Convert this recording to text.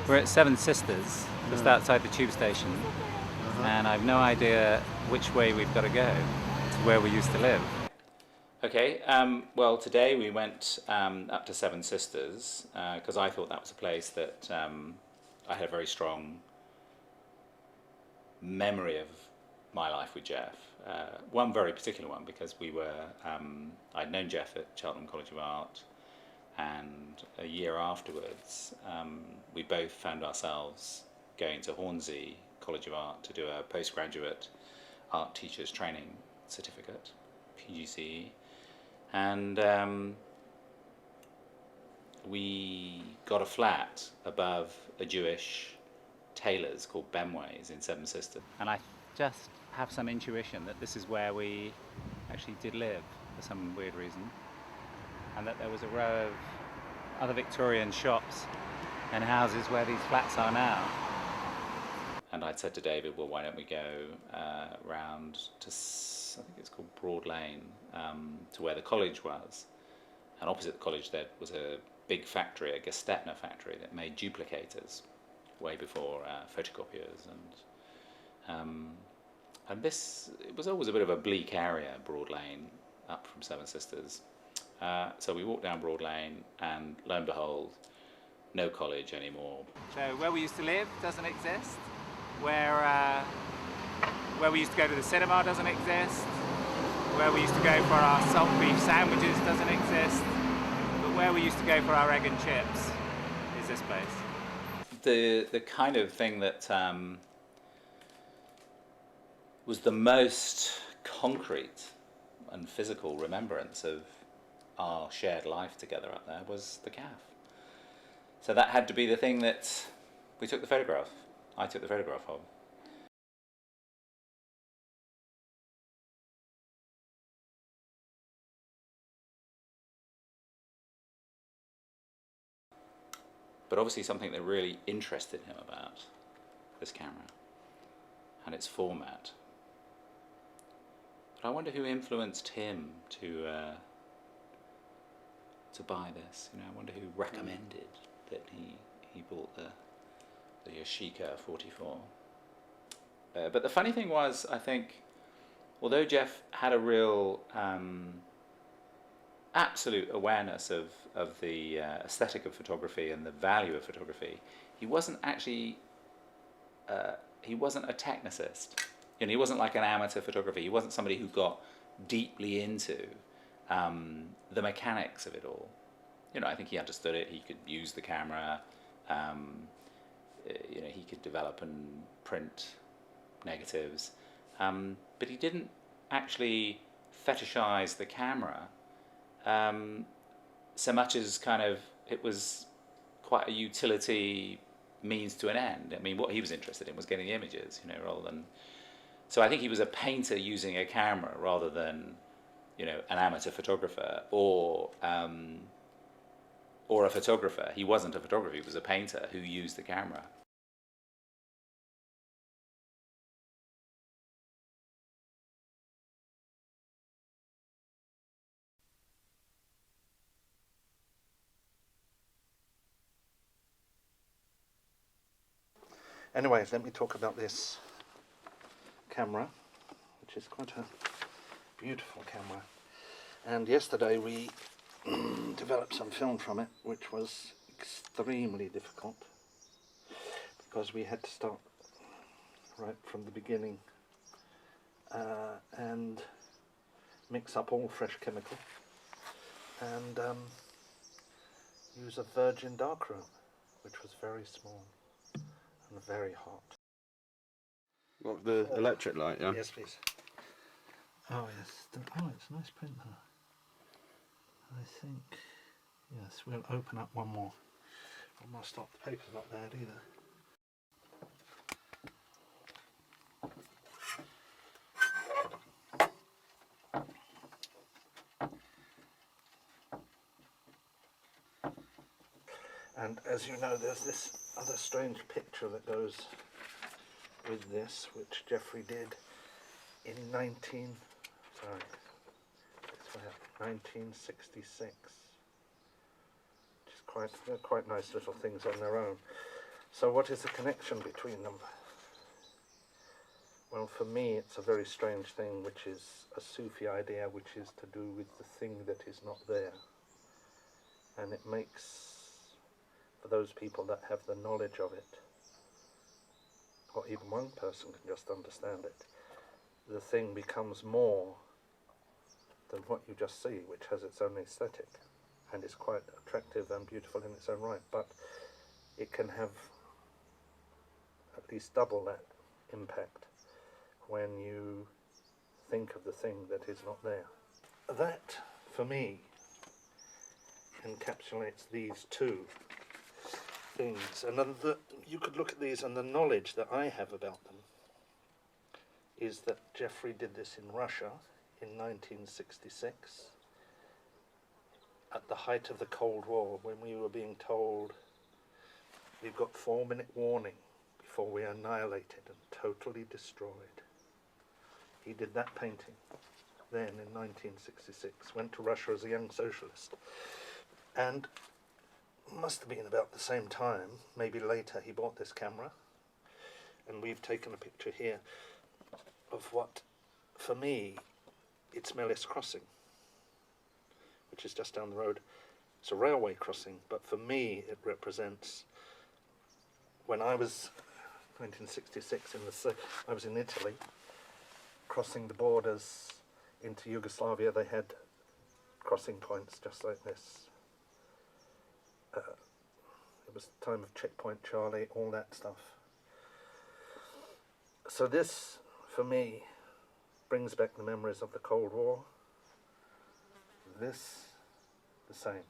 We're at Seven Sisters, just outside the tube station, and I've no idea which way we've got to go to where we used to live. Okay, well today we went up to Seven Sisters because I thought that was a place that I had a very strong memory of my life with Jeff. One very particular one because I'd known Jeff at Cheltenham College of Art, and a year afterwards we both found ourselves going to Hornsey College of Art to do a postgraduate art teachers training certificate, PGCE, and we got a flat above a Jewish tailor's called Bemway's in Seven Sisters, and I just have some intuition that this is where we actually did live for some weird reason, and that there was a row of other Victorian shops and houses where these flats are now. And I'd said to David, well, why don't we go round to, I think it's called Broad Lane, to where the college was. And opposite the college there was a big factory, a Gestetner factory, that made duplicators way before photocopiers. And this, it was always a bit of a bleak area, Broad Lane, up from Seven Sisters. So we walked down Broad Lane, and lo and behold, no college anymore. So where we used to live doesn't exist. Where we used to go to the cinema doesn't exist. Where we used to go for our salt beef sandwiches doesn't exist. But where we used to go for our egg and chips is this place. The kind of thing that was the most concrete and physical remembrance of our shared life together up there was the calf. So that had to be the thing that we took the photograph. I took the photograph of. But obviously something that really interested him about this camera and its format. But I wonder who influenced him to buy this. You know, I wonder who recommended that he bought the Yashica 44. But the funny thing was, I think, although Jeff had a real absolute awareness of the aesthetic of photography and the value of photography, he wasn't actually he wasn't a technicist. You know, he wasn't like an amateur photographer. He wasn't somebody who got deeply into the mechanics of it all. You know, I think he understood it. He could use the camera. You know, he could develop and print negatives, but he didn't actually fetishize the camera so much as kind of it was quite a utility means to an end. I mean, what he was interested in was getting images, you know, rather than. So I think he was a painter using a camera rather than, you know, an amateur photographer or a photographer. He wasn't a photographer, he was a painter who used the camera. Anyway, let me talk about this camera, which is quite a beautiful camera. And yesterday we developed some film from it, which was extremely difficult because we had to start right from the beginning and mix up all fresh chemical and use a virgin darkroom, which was very small and very hot. What, the electric light, yeah? Yes, please. Oh, yes. Oh, it's a nice print there. I think, yes, we'll open up one more stop. The paper's not bad either. And as you know, there's this other strange picture that goes with this, which Jeffrey did in 1966, which is quite nice little things on their own. So what is the connection between them? Well, for me, it's a very strange thing, which is a Sufi idea, which is to do with the thing that is not there. And it makes, for those people that have the knowledge of it, or even one person can just understand it, the thing becomes more than what you just see, which has its own aesthetic and is quite attractive and beautiful in its own right, but it can have at least double that impact when you think of the thing that is not there. That, for me, encapsulates these two things. And you could look at these, and the knowledge that I have about them is that Jeffrey did this in Russia in 1966, at the height of the Cold War, when we were being told we've got 4-minute warning before we are annihilated and totally destroyed. He did that painting then in 1966, went to Russia as a young socialist, and must have been about the same time, maybe later, he bought this camera, and we've taken a picture here of what, for me, it's Mellis Crossing, which is just down the road. It's a railway crossing, but for me it represents, when I was 1966 I was in Italy, crossing the borders into Yugoslavia. They had crossing points just like this. It was the time of Checkpoint Charlie, all that stuff. So this, for me, brings back the memories of the Cold War. This, the same.